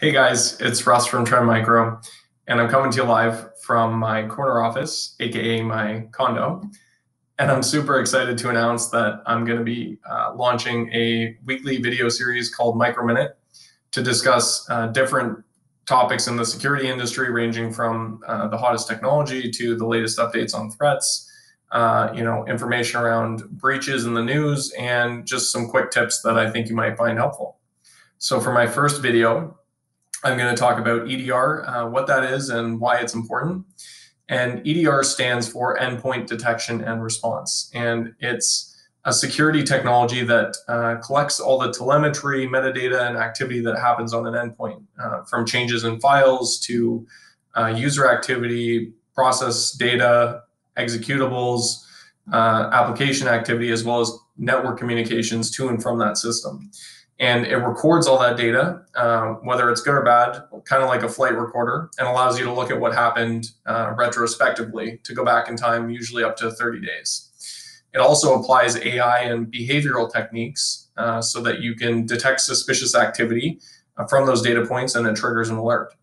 Hey guys, it's Russ from Trend Micro, and I'm coming to you live from my corner office, aka my condo. And I'm super excited to announce that I'm going to be launching a weekly video series called Micro Minute to discuss different topics in the security industry, ranging from the hottest technology to the latest updates on threats, information around breaches in the news, and just some quick tips that I think you might find helpful. So for my first video, I'm going to talk about EDR, what that is and why it's important. And EDR stands for endpoint detection and response. And it's a security technology that collects all the telemetry, metadata, and activity that happens on an endpoint, from changes in files to user activity, process data, executables, application activity, as well as network communications to and from that system. And it records all that data, whether it's good or bad, kind of like a flight recorder, and allows you to look at what happened retrospectively to go back in time, usually up to 30 days. It also applies AI and behavioral techniques so that you can detect suspicious activity from those data points, and it triggers an alert.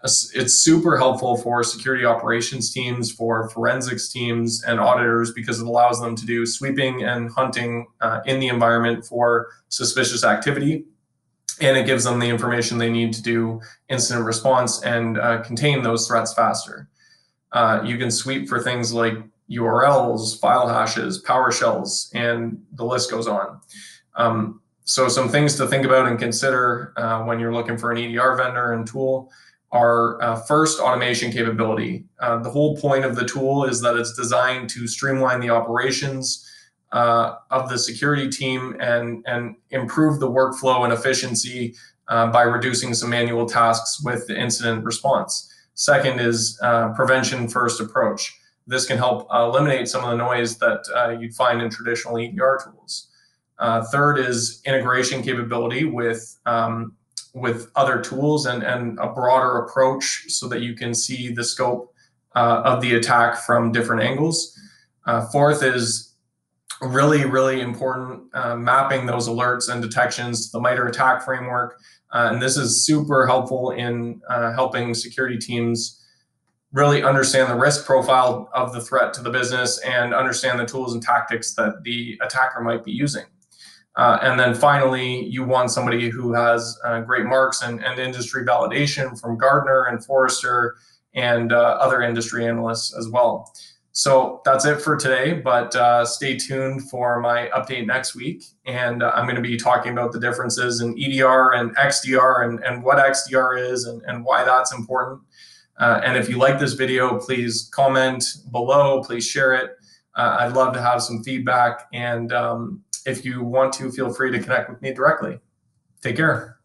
It's super helpful for security operations teams, for forensics teams, and auditors because it allows them to do sweeping and hunting in the environment for suspicious activity. And it gives them the information they need to do incident response and contain those threats faster. You can sweep for things like URLs, file hashes, PowerShells, and the list goes on. So some things to think about and consider when you're looking for an EDR vendor and tool are first, automation capability. The whole point of the tool is that it's designed to streamline the operations of the security team and improve the workflow and efficiency by reducing some manual tasks with the incident response. Second is prevention first approach. This can help eliminate some of the noise that you'd find in traditional EDR tools. Third is integration capability with other tools and a broader approach so that you can see the scope of the attack from different angles. Fourth is really important, mapping those alerts and detections to the MITRE attack framework. And this is super helpful in helping security teams really understand the risk profile of the threat to the business and understand the tools and tactics that the attacker might be using. And then finally, you want somebody who has great marks and industry validation from Gartner and Forrester and other industry analysts as well. So that's it for today, but stay tuned for my update next week. And I'm going to be talking about the differences in EDR and XDR and what XDR is and why that's important. And if you like this video, please comment below, please share it. I'd love to have some feedback, and if you want to, feel free to connect with me directly. Take care.